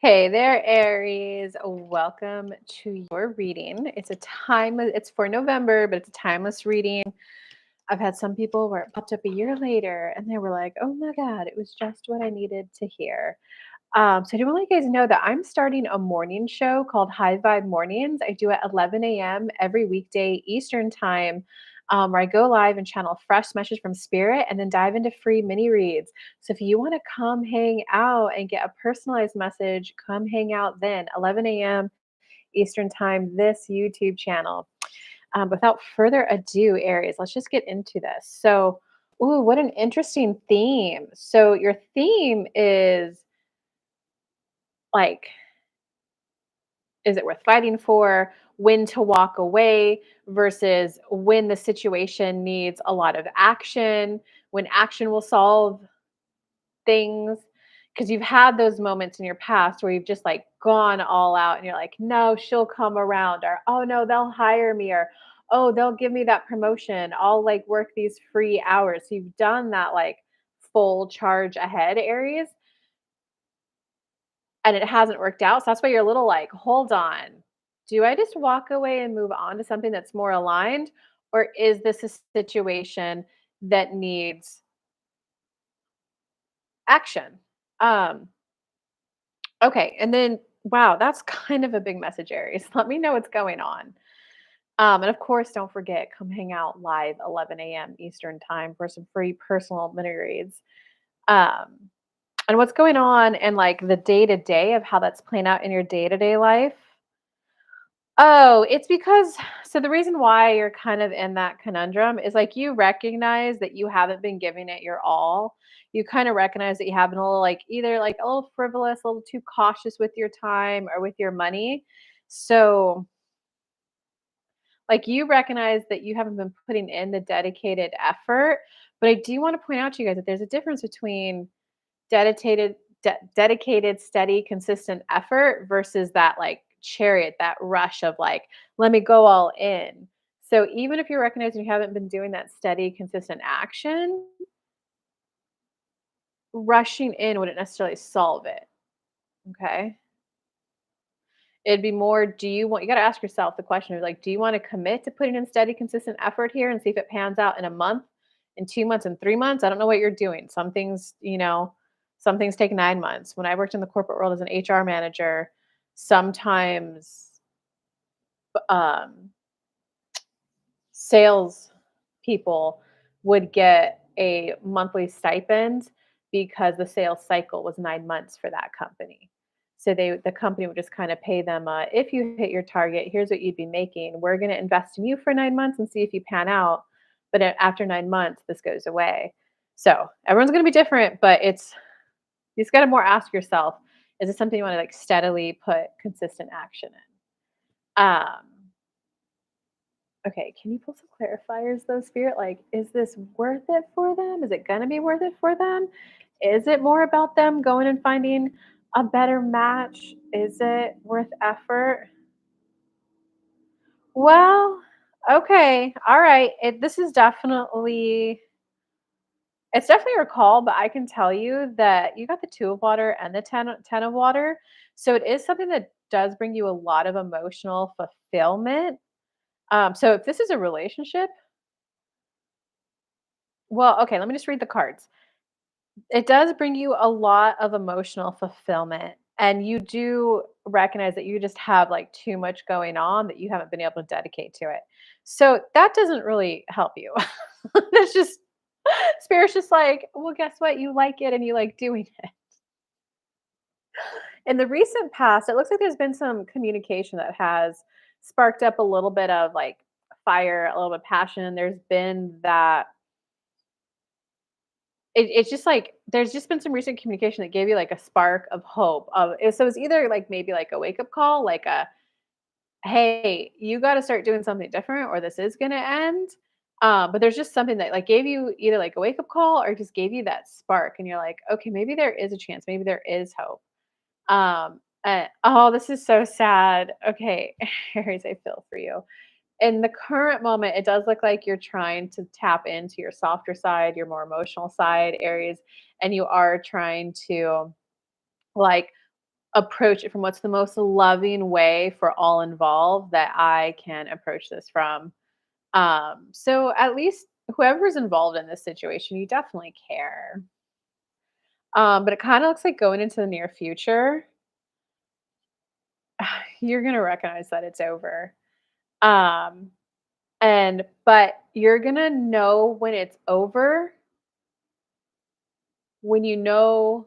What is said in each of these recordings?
Hey there, Aries. Welcome to your reading. It's for November, but it's a timeless reading. I've had some people where it popped up a year later and they were like, oh my God, it was just what I needed to hear. So I do want to let you guys know that I'm starting a morning show called High Vibe Mornings. I do it at 11 a.m. every weekday Eastern time, where I go live and channel fresh message from spirit and then dive into free mini reads. So if you want to come hang out and get a personalized message, come hang out then, 11 a.m. Eastern time, this YouTube channel. Without further ado, Aries, let's just get into this. So, ooh, what an interesting theme. So your theme is like, is it worth fighting for? When to walk away versus when the situation needs a lot of action, when action will solve things. Because you've had those moments in your past where you've just like gone all out and you're like, no, she'll come around, or oh no, they'll hire me, or oh, they'll give me that promotion. I'll like work these free hours. So you've done that like full charge ahead Aries, and it hasn't worked out. So that's why you're a little like, hold on. Do I just walk away and move on to something that's more aligned? Or is this a situation that needs action? Um, okay. And then, wow, that's kind of a big message, Aries. Let me know what's going on. And of course, don't forget, come hang out live 11 a.m. Eastern time for some free personal mini reads. Um, and what's going on and like the day to day of how that's playing out in your day to day life. Oh, it's because so the reason why you're kind of in that conundrum is like you recognize that you haven't been giving it your all. You kind of recognize that you have been a little like either like a little frivolous, a little too cautious with your time or with your money. So, like you recognize that you haven't been putting in the dedicated effort. But I do want to point out to you guys that there's a difference between dedicated dedicated, steady, consistent effort versus that like chariot, that rush of like, let me go all in. So even if you're recognizing you haven't been doing that steady, consistent action, rushing in wouldn't necessarily solve it. Okay. It'd be more, you got to ask yourself the question of like, do you want to commit to putting in steady, consistent effort here and see if it pans out in a month, in 2 months, in 3 months? I don't know what you're doing. Some things, some things take 9 months. When I worked in the corporate world as an HR manager, sometimes um, sales people would get a monthly stipend because the sales cycle was 9 months for that company. So the company would just kind of pay them, if you hit your target, here's what you'd be making. We're going to invest in you for 9 months and see if you pan out. But after 9 months, this goes away. So everyone's going to be different, but you just got to more ask yourself, is this something you want to like steadily put consistent action in? Okay, can you pull some clarifiers though, Spirit? Like, is this worth it for them? Is it gonna be worth it for them? Is it more about them going and finding a better match? Is it worth effort? Well, okay, all right. It's definitely your call, but I can tell you that you got the two of water and the ten of water. So it is something that does bring you a lot of emotional fulfillment. So if this is a relationship, well, okay, let me just read the cards. It does bring you a lot of emotional fulfillment, and you do recognize that you just have, like, too much going on that you haven't been able to dedicate to it. So, that doesn't really help you. That's just Spirit's just like, "Well, guess what? You like it and you like doing it." In the recent past, it looks like there's been some communication that has sparked up a little bit of, like, fire, a little bit of passion. There's been that it's just like there's just been some recent communication that gave you like a spark of hope so it's either like maybe like a wake up call, like a hey, you got to start doing something different or this is going to end. But there's just something that like gave you either like a wake up call or just gave you that spark, and you're like, okay, maybe there is a chance, maybe there is hope. Oh, this is so sad. Okay, Aries, I feel for you in the current moment. It does look like you're trying to tap into your softer side, your more emotional side, Aries, and you are trying to like approach it from what's the most loving way for all involved that I can approach this from. So at least whoever's involved in this situation, you definitely care. But it kind of looks like going into the near future, you're gonna recognize that it's over. Um, but you're gonna know when it's over when you know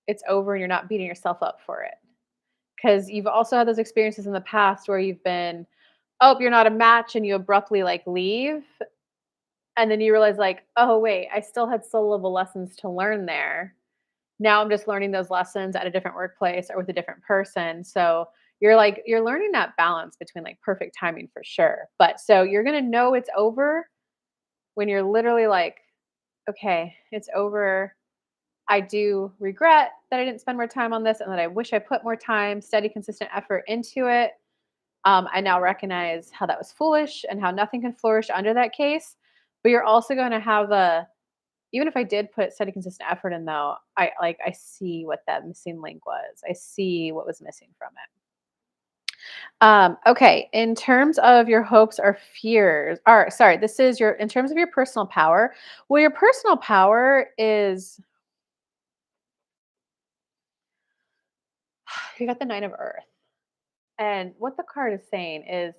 it's over and you're not beating yourself up for it. Because you've also had those experiences in the past where you've been, oh, you're not a match, and you abruptly like leave. And then you realize, like, oh, wait, I still had soul level lessons to learn there. Now I'm just learning those lessons at a different workplace or with a different person. So you're learning that balance between like perfect timing for sure. But so you're gonna know it's over when you're literally like, okay, it's over. I do regret that I didn't spend more time on this and that I wish I put more time, steady, consistent effort into it. I now recognize how that was foolish and how nothing can flourish under that case. But you're also going to have a, even if I did put steady, consistent effort in, though, I see what that missing link was. I see what was missing from it. Okay, in terms of your hopes or fears, or sorry, this is your in terms of your personal power. Well, your personal power is you got the Nine of Earth. And what the card is saying is,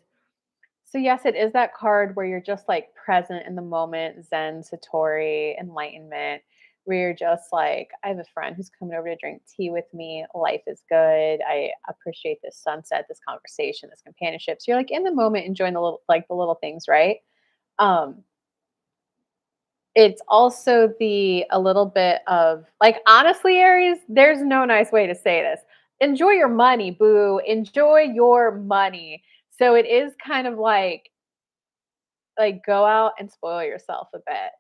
so yes, it is that card where you're just like present in the moment, Zen, Satori, enlightenment, where you're just like, I have a friend who's coming over to drink tea with me. Life is good. I appreciate this sunset, this conversation, this companionship. So you're like in the moment, enjoying the little things, right? Um, it's also the a little bit of like honestly, Aries, there's no nice way to say this. Enjoy your money, boo. Enjoy your money. So it is kind of like go out and spoil yourself a bit.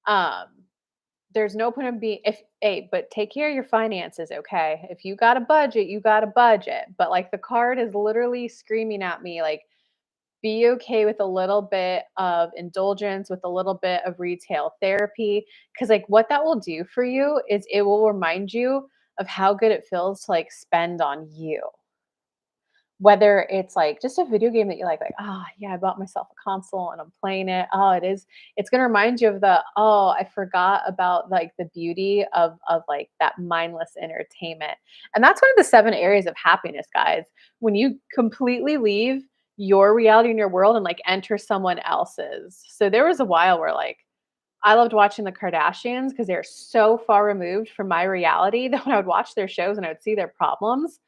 Um, there's no point in being if hey, but take care of your finances, okay? If you got a budget, you got a budget. But like the card is literally screaming at me like be okay with a little bit of indulgence, with a little bit of retail therapy. Cause like what that will do for you is it will remind you of how good it feels to like spend on you. Whether it's like just a video game that you like, oh yeah, I bought myself a console and I'm playing it. Oh, it's gonna remind you of the, oh, I forgot about like the beauty of like that mindless entertainment. And that's one of the seven areas of happiness, guys. When you completely leave your reality in your world and like enter someone else's. So there was a while where like I loved watching the Kardashians because they're so far removed from my reality that when I would watch their shows and I would see their problems,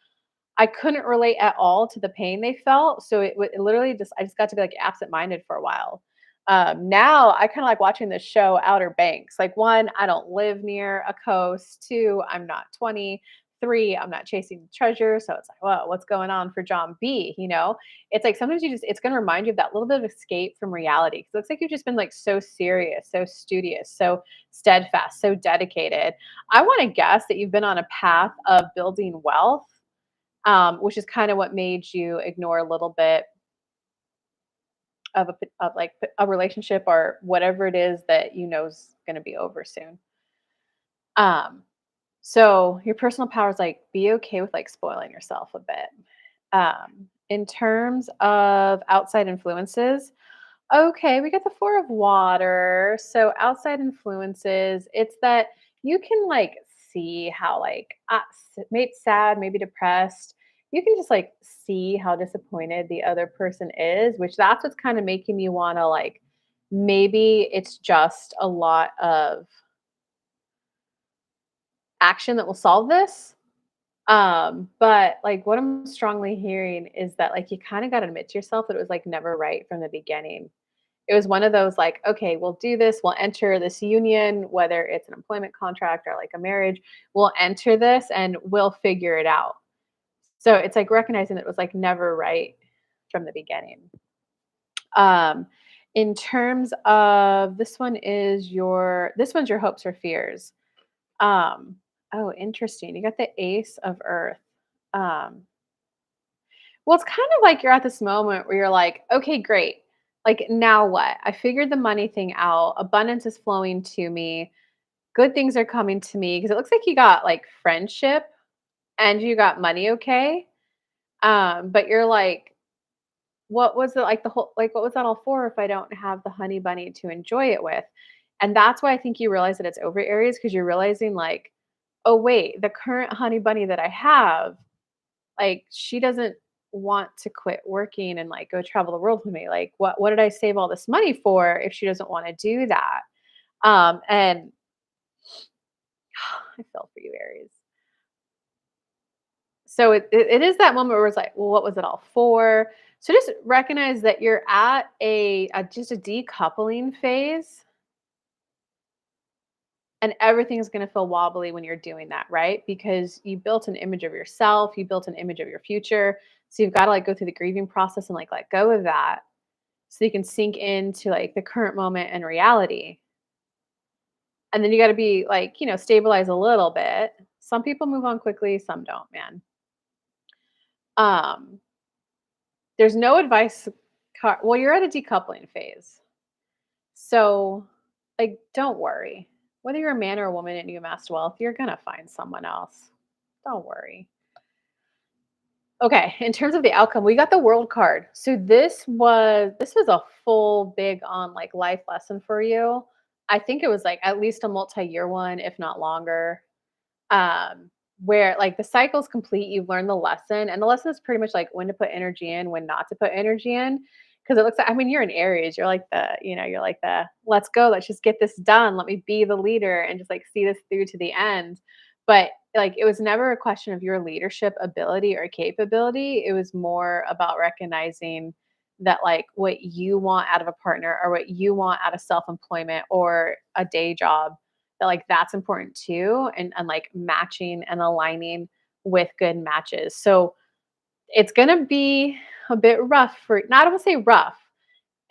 I couldn't relate at all to the pain they felt, so it literally just I just got to be, like, absent-minded for a while. Now I kinda like watching this show, Outer Banks. Like, 1, I don't live near a coast. 2, I'm not 20. 3, I'm not chasing treasure, so it's like, "Whoa, what's going on for John B?" You know? It's like sometimes you just it's gonna remind you of that little bit of escape from reality. 'Cause it looks like you've just been, like, so serious, so studious, so steadfast, so dedicated. I wanna guess that you've been on a path of building wealth, which is kind of what made you ignore a little bit of a relationship or whatever it is that you know is going to be over soon. Um, so your personal power is like be okay with like spoiling yourself a bit. In terms of outside influences, okay, we got the 4 of water. So outside influences, it's that you can like see how like maybe sad, maybe depressed. You can just like see how disappointed the other person is, which that's what's kind of making me want to like maybe it's just a lot of action that will solve this. But like what I'm strongly hearing is that like you kind of got to admit to yourself that it was like never right from the beginning. It was one of those like, okay, we'll do this. We'll enter this union, whether it's an employment contract or like a marriage. We'll enter this and we'll figure it out. So it's like recognizing that it was like never right from the beginning. Um, in terms of this one's your hopes or fears. Um, oh, interesting. You got the Ace of Earth. Um, well, it's kind of like you're at this moment where you're like, okay, great. Like, now what? I figured the money thing out. Abundance is flowing to me. Good things are coming to me because it looks like you got like friendship and you got money okay. But you're like, what was it like the whole like what was that all for if I don't have the honey bunny to enjoy it with? And that's why I think you realize that it's over Aries because you're realizing like, oh wait, the current honey bunny that I have, like she doesn't want to quit working and like go travel the world with me. Like what did I save all this money for if she doesn't want to do that? And I feel for you, Aries. So it is that moment where it's like, well, what was it all for? So just recognize that you're at a just a decoupling phase, and everything's going to feel wobbly when you're doing that, right? Because you built an image of yourself, you built an image of your future. So you've got to like go through the grieving process and like let go of that so you can sink into like the current moment and reality. And then you got to be like, stabilize a little bit. Some people move on quickly, some don't, man. Um, there's no advice. Well, you're at a decoupling phase. So, like, don't worry. Whether you're a man or a woman and you amassed wealth, you're going to find someone else. Don't worry. Okay, in terms of the outcome, we got the world card. So this was a full big on like life lesson for you. I think it was like at least a multi-year one, if not longer. Where like the cycle's complete, you've learned the lesson, and the lesson is pretty much like when to put energy in, when not to put energy in. Because it looks like, I mean, you're in Aries, you're like the let's go, let's just get this done, let me be the leader and just like see this through to the end. But like it was never a question of your leadership ability or capability. It was more about recognizing that like what you want out of a partner or what you want out of self-employment or a day job, that like that's important too, and like matching and aligning with good matches. So it's gonna be a bit rough for, not I would say rough,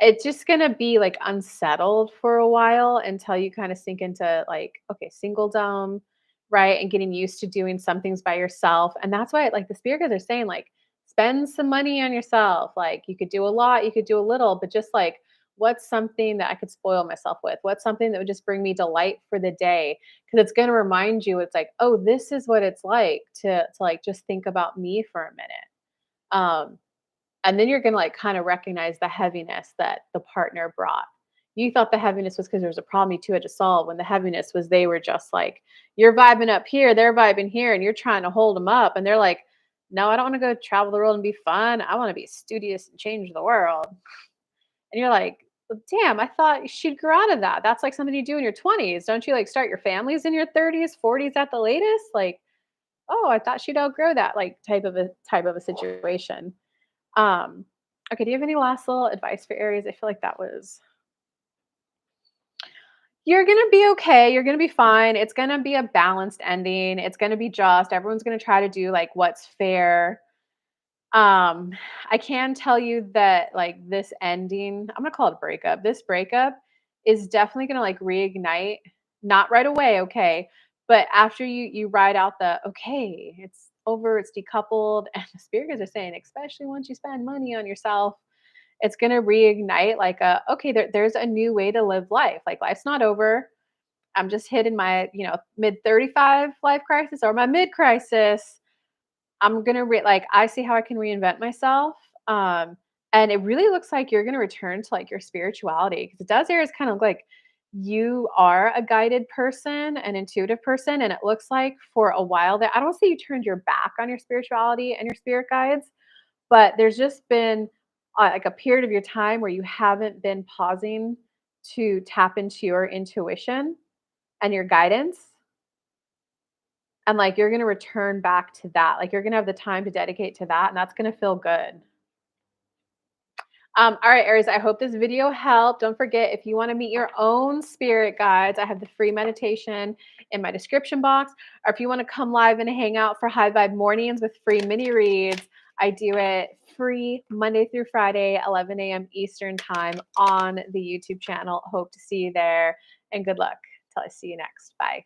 it's just gonna be like unsettled for a while until you kind of sink into like, okay, singledom, right? And getting used to doing some things by yourself. And that's why like the spirit guides are saying, like, spend some money on yourself. Like you could do a lot, you could do a little, but just like what's something that I could spoil myself with? What's something that would just bring me delight for the day? Because it's gonna remind you, it's like, oh, this is what it's like to like just think about me for a minute. Um, and then you're gonna like kind of recognize the heaviness that the partner brought. You thought the heaviness was because there was a problem you two had to solve, when the heaviness was they were just like, you're vibing up here, they're vibing here, and you're trying to hold them up. And they're like, no, I don't want to go travel the world and be fun. I want to be studious and change the world. And you're like, well, damn, I thought she'd grow out of that. That's like something you do in your 20s. Don't you like start your families in your 30s, 40s at the latest? Like, oh, I thought she'd outgrow that like type of a situation. Um, okay, do you have any last little advice for Aries? I feel like that was, you're gonna be okay, you're gonna be fine. It's gonna be a balanced ending. It's gonna be just, everyone's gonna try to do like what's fair. Um, I can tell you that like this ending, I'm gonna call it a breakup. This breakup is definitely gonna like reignite, not right away, okay. But after you ride out the okay, it's over, it's decoupled, and the spirit guides are saying, especially once you spend money on yourself, it's gonna reignite like a okay, there's a new way to live life. Like life's not over. I'm just hitting my, mid 35 life crisis or my mid crisis. I'm gonna like I see how I can reinvent myself. Um, and it really looks like you're gonna return to like your spirituality, because it does here is kind of like you are a guided person, an intuitive person, and it looks like for a while that I don't say you turned your back on your spirituality and your spirit guides, but there's just been, like a period of your time where you haven't been pausing to tap into your intuition and your guidance, and, like, you're gonna return back to that, like, you're gonna have the time to dedicate to that, and that's gonna feel good. All right, Aries, I hope this video helped. Don't forget, if you want to meet your own spirit guides, I have the free meditation in my description box. Or if you want to come live and hang out for High Vibe Mornings with free mini reads, I do it free Monday through Friday, 11 a.m. Eastern Time on the YouTube channel. Hope to see you there, and good luck till I see you next. Bye.